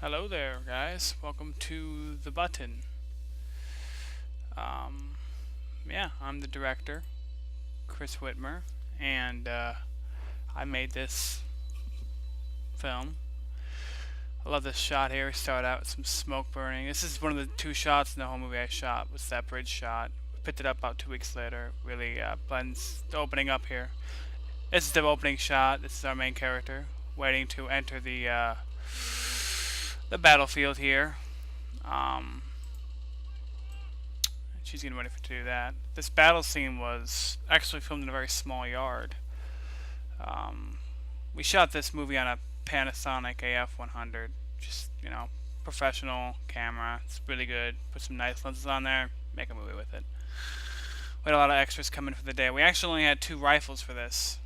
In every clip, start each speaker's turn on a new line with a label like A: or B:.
A: Hello there, guys. Welcome to The Button. Um, yeah, I'm the director, Chris Whitmer, and I made this film. I love this shot here. We start out with some smoke burning. This is one of the two shots in the whole movie I shot, was that bridge shot. Picked it up about 2 weeks later. Really blends the opening up here. This is the opening shot. This is our main character waiting to enter the battlefield here. Um, She's getting ready to do that. This battle scene was actually filmed in a very small yard. Um, we shot this movie on a Panasonic AF100, just professional camera. It's really good. Put some nice lenses on there, make a movie with it. We had a lot of extras coming for the day. We actually only had two rifles for this.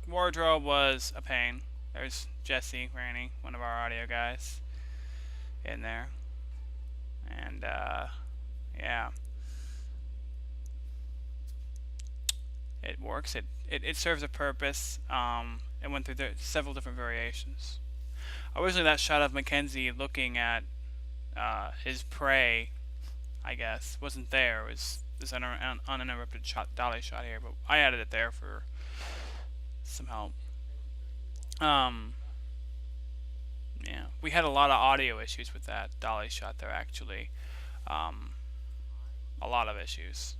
A: Wardrobe was a pain. There's Jesse Rainey, one of our audio guys, in there, and yeah. It works. It serves a purpose. It went through several different variations. Originally, that shot of Mackenzie looking at his prey, I guess, wasn't there. It was this uninterrupted dolly shot here, but I added it there for some help. Um, yeah, we had a lot of audio issues with that dolly shot there, actually. Um, a lot of issues.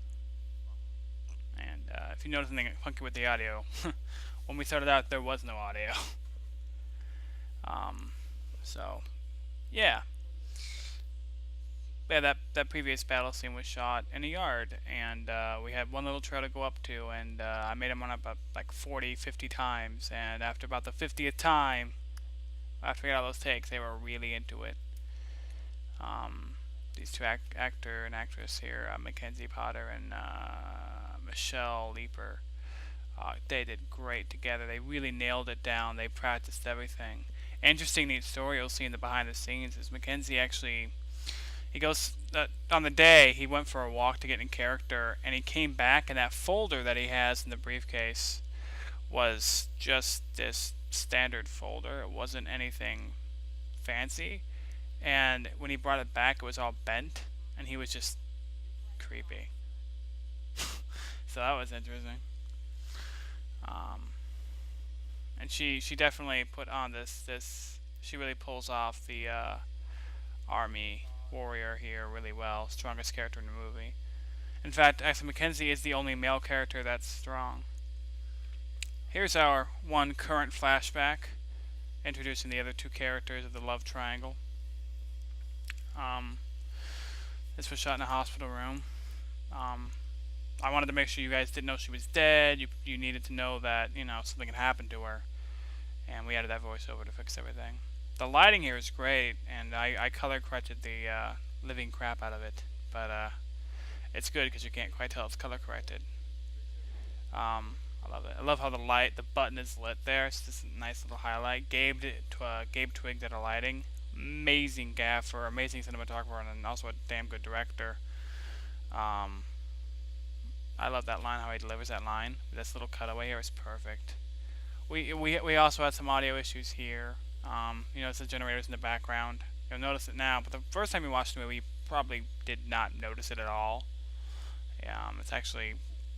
A: And if you notice anything funky with the audio, when we started out, there was no audio. Um, so, yeah. Yeah, that previous battle scene was shot in a yard, and we had one little trail to go up to, and I made him run up like 40, 50 times, and after about the 50th time, after we got all those takes, they were really into it. These two actor and actress here, Mackenzie Potter and Michelle Leeper, they did great together. They really nailed it down. They practiced everything. Interesting, neat story you'll see in the behind the scenes is Mackenzie actually he goes on the day he went for a walk to get in character, and he came back, and that folder that he has in the briefcase was just this standard folder. It wasn't anything fancy, and when he brought it back, it was all bent, and he was just creepy. So that was interesting. Um, and she definitely put on this. She really pulls off the army warrior here really well. Strongest character in the movie. In fact, actually, Mackenzie is the only male character that's strong. Here's our one current flashback, introducing the other two characters of the love triangle. Um, this was shot in a hospital room. Um, I wanted to make sure you guys didn't know she was dead. You needed to know that something had happened to her, and we added that voiceover to fix everything. The lighting here is great, and I color corrected the living crap out of it, but it's good because you can't quite tell it's color corrected. I love it. I love how the button is lit there. It's just a nice little highlight. Gabe Twig did our lighting. Amazing gaffer, amazing cinematographer, and also a damn good director. Um, I love that line, how he delivers that line. This little cutaway here is perfect. We also had some audio issues here. It's the generators in the background. You'll notice it now, but the first time you watched the movie, you probably did not notice it at all. It's actually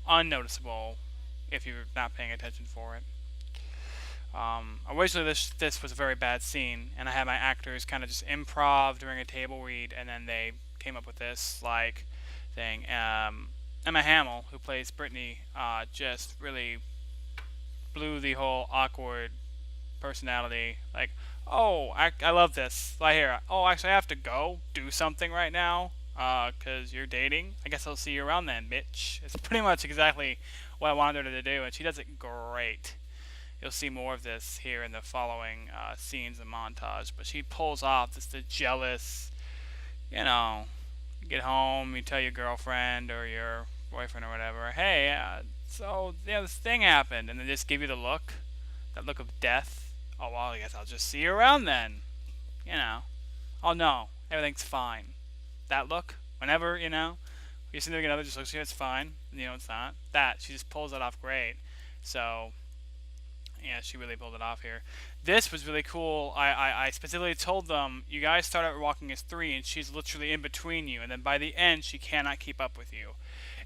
A: unnoticeable if you're not paying attention for it. Originally, this was a very bad scene, and I had my actors kind of just improv during a table read, and then they came up with this like thing. Emma Hamill, who plays Brittany, just really blew the whole awkward personality. Like, oh, I love this. I hear, oh, actually, I have to go do something right now, because you're dating. I guess I'll see you around then, bitch. It's pretty much exactly what I wanted her to do, and she does it great. You'll see more of this here in the following scenes and montage, but she pulls off the jealous, you know, you get home, you tell your girlfriend or your boyfriend or whatever, hey, this thing happened, and they just give you the look, that look of death. Oh, well, I guess I'll just see you around then. You know. Oh, no, everything's fine. That look, whenever, your significant other just looks at you, it's fine, and it's not. She just pulls it off great. So, yeah, she really pulled it off here. This was really cool. I specifically told them, you guys start out walking as three, and she's literally in between you, and then by the end, she cannot keep up with you.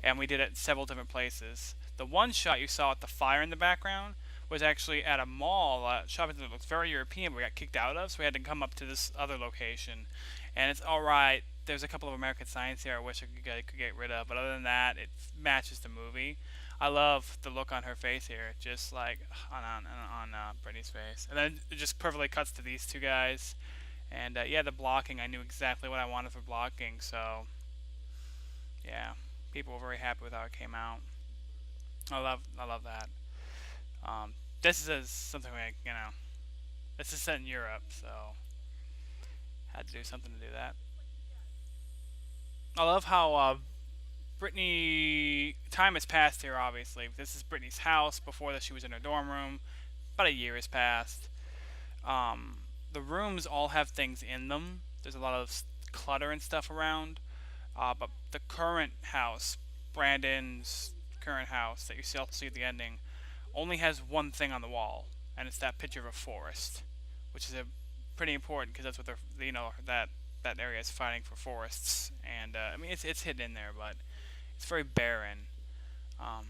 A: And we did it several different places. The one shot you saw with the fire in the background was actually at a mall, a shopping center that looks very European, but we got kicked out of, so we had to come up to this other location. And it's alright. There's a couple of American signs here I wish could get rid of, but other than that, it matches the movie. I love the look on her face here, just like on Brittany's face, and then it just perfectly cuts to these two guys. And yeah, the blocking, I knew exactly what I wanted for blocking, so yeah, people were very happy with how it came out. I love that. This is something like this is set in Europe, so had to do something to do that. I love how Brittany. Time has passed here. Obviously, this is Brittany's house. Before this, she was in her dorm room. About a year has passed. Um, the rooms all have things in them. There's a lot of clutter and stuff around. But the current house, Brandon's current house that you see also see at the ending, only has one thing on the wall, and it's that picture of a forest, which is a pretty important because that's what they're that area is fighting for forests, and I mean it's hidden in there, but it's very barren. Um,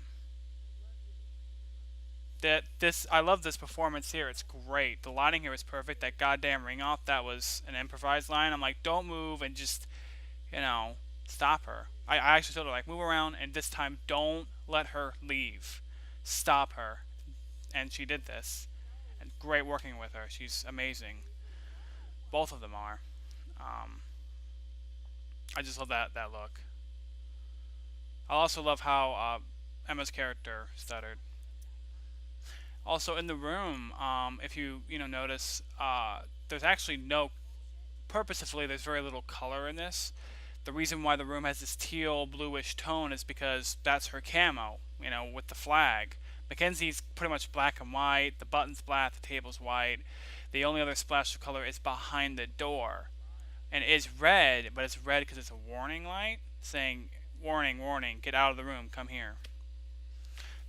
A: that this I love this performance here. It's great. The lighting here is perfect. That goddamn ring off, that was an improvised line. I'm like, don't move and just you know stop her. I actually told her like move around and this time don't let her leave. Stop her, and she did this. And great working with her. She's amazing. Both of them are. Um, I just love that look. I also love how Emma's character stuttered. Also in the room, if you notice, there's actually no purposefully. There's very little color in this. The reason why the room has this teal bluish tone is because that's her camo. With the flag. Mackenzie's pretty much black and white. The button's black. The table's white. The only other splash of color is behind the door, and it's red, but it's red because it's a warning light saying, "Warning, warning! Get out of the room. Come here."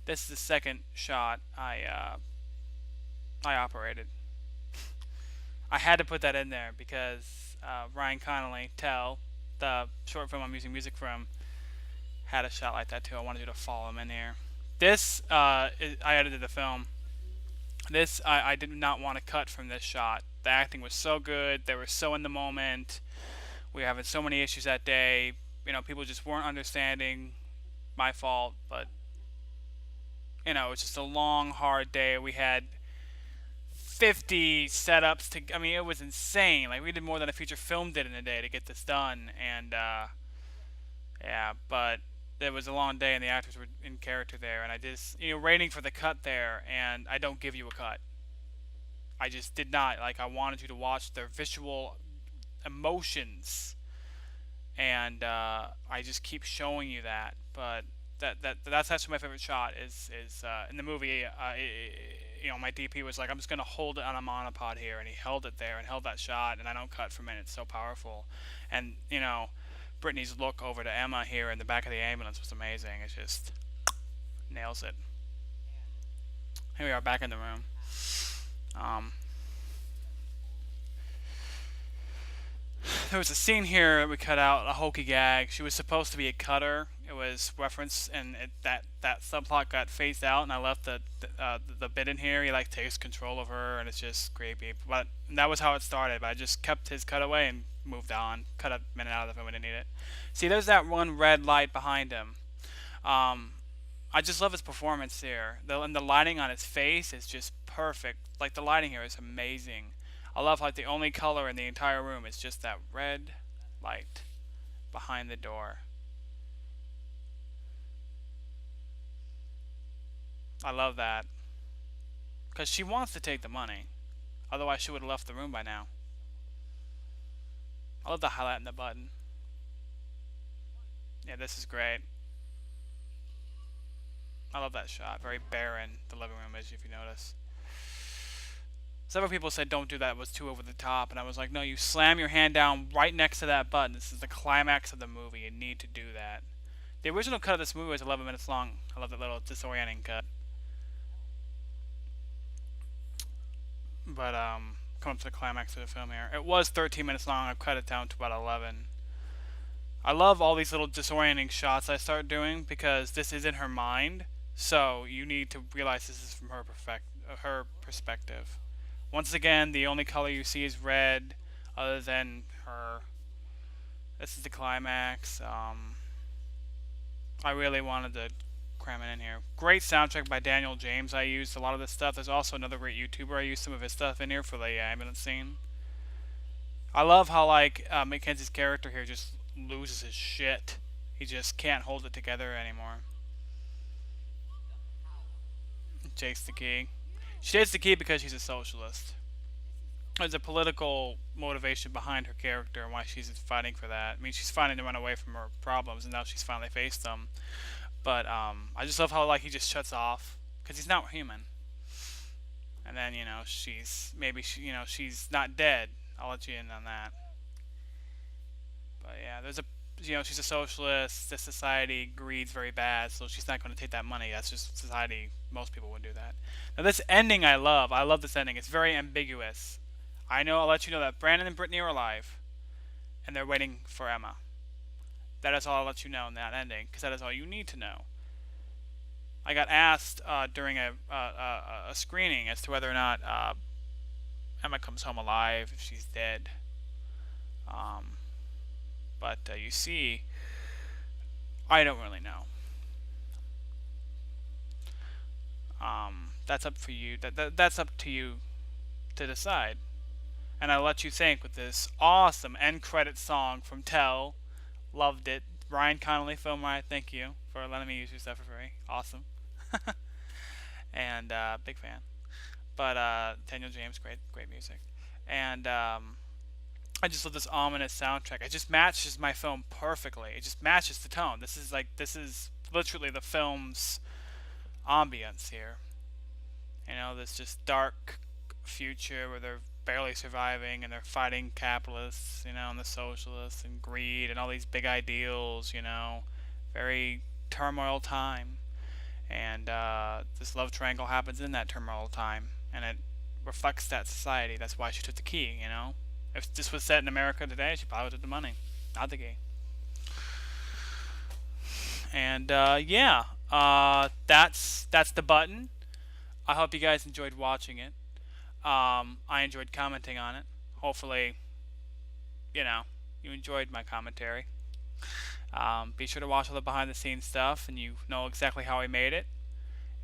A: This is the second shot I operated. I had to put that in there because Ryan Connolly, Tell, the short film I'm using music from, had a shot like that too. I wanted you to follow him in here. This I edited the film. This I did not want to cut from this shot. The acting was so good. They were so in the moment. We were having so many issues that day. People just weren't understanding. My fault, but it was just a long, hard day. We had 50 setups to. I mean, it was insane. Like we did more than a feature film did in a day to get this done, and yeah, but it was a long day, and the actors were in character there, and I just waiting for the cut there, and I don't give you a cut. I just did not. Like I wanted you to watch their visual emotions, and I just keep showing you that. But that's actually my favorite shot is in the movie. My DP was like, I'm just gonna hold it on a monopod here, and he held it there and held that shot, and I don't cut from it. It's so powerful, and Brittany's look over to Emma here in the back of the ambulance was amazing. It just nails it. Here we are back in the room. Um, there was a scene here that we cut out, a hokey gag. She was supposed to be a cutter. It was referenced, and that subplot got phased out, and I left the bit in here. He like takes control of her, and it's just creepy. But that was how it started. But I just kept his cutaway and moved on. Cut a minute out of the film. I didn't need it. See, there's that one red light behind him. Um, I just love his performance here. And the lighting on his face is just perfect. Like the lighting here is amazing. I love like the only color in the entire room is just that red light behind the door. I love that because she wants to take the money. Otherwise, she would have left the room by now. I love the highlight in the button. Yeah, this is great. I love that shot. Very barren, the living room is, if you notice. Several people said don't do that, it was too over the top, and I was like, no, you slam your hand down right next to that button. This is the climax of the movie. You need to do that. The original cut of this movie was 11 minutes long. I love that little disorienting cut. But come up to the climax of the film here. It was 13 minutes long. I've cut it down to about 11. I love all these little disorienting shots I start doing because this is in her mind. So you need to realize this is from her perspective. Once again, the only color you see is red, other than her. This is the climax. I really wanted to cram it in here. Great soundtrack by Daniel James. I used a lot of this stuff. There's also another great YouTuber. I used some of his stuff in here for the ambulance scene. I love how like Mackenzie's character here just loses his shit. He just can't hold it together anymore. Takes the key. She takes the key because she's a socialist. There's a political motivation behind her character and why she's fighting for that. I mean, she's fighting to run away from her problems, and now she's finally faced them. But I just love how like he just shuts off because he's not human. And then she's maybe she's not dead. I'll let you in on that. But yeah, there's a she's a socialist. This society greed's very bad, so she's not going to take that money. That's just society. Most people would do that. Now this ending I love. I love this ending. It's very ambiguous. I know. I'll let you know that Brandon and Brittany are alive, and they're waiting for Emma. That is all I'll let you know in that ending, because that is all you need to know. I got asked during a screening as to whether or not Emma comes home alive if she's dead. Um, but you see, I don't really know. That's up for you. That's up to you to decide. And I'll let you think with this awesome end credit song from Tell. Loved it. Ryan Connolly, Film Riot, thank you for letting me use your stuff for free. Awesome. And big fan. But Daniel James, great music. And I just love this ominous soundtrack. It just matches my film perfectly. It just matches the tone. This is literally the film's ambience here. This just dark future where they're barely surviving and they're fighting capitalists, and the socialists and greed and all these big ideals, very turmoil time. And this love triangle happens in that turmoil time, and it reflects that society. That's why she took the key. If this was set in America today, she probably would have the money, not the key. And yeah, that's the button. I hope you guys enjoyed watching it. I enjoyed commenting on it. Hopefully, you know, you enjoyed my commentary. Be sure to watch all the behind the scenes stuff and you know exactly how I made it.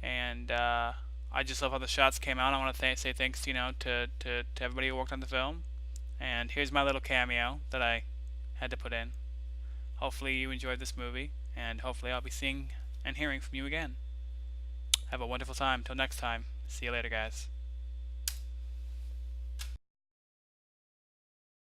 A: And I just love how the shots came out. I want to say thanks, to everybody who worked on the film. And here's my little cameo that I had to put in. Hopefully you enjoyed this movie, and hopefully I'll be seeing and hearing from you again. Have a wonderful time. Till next time. See you later, guys.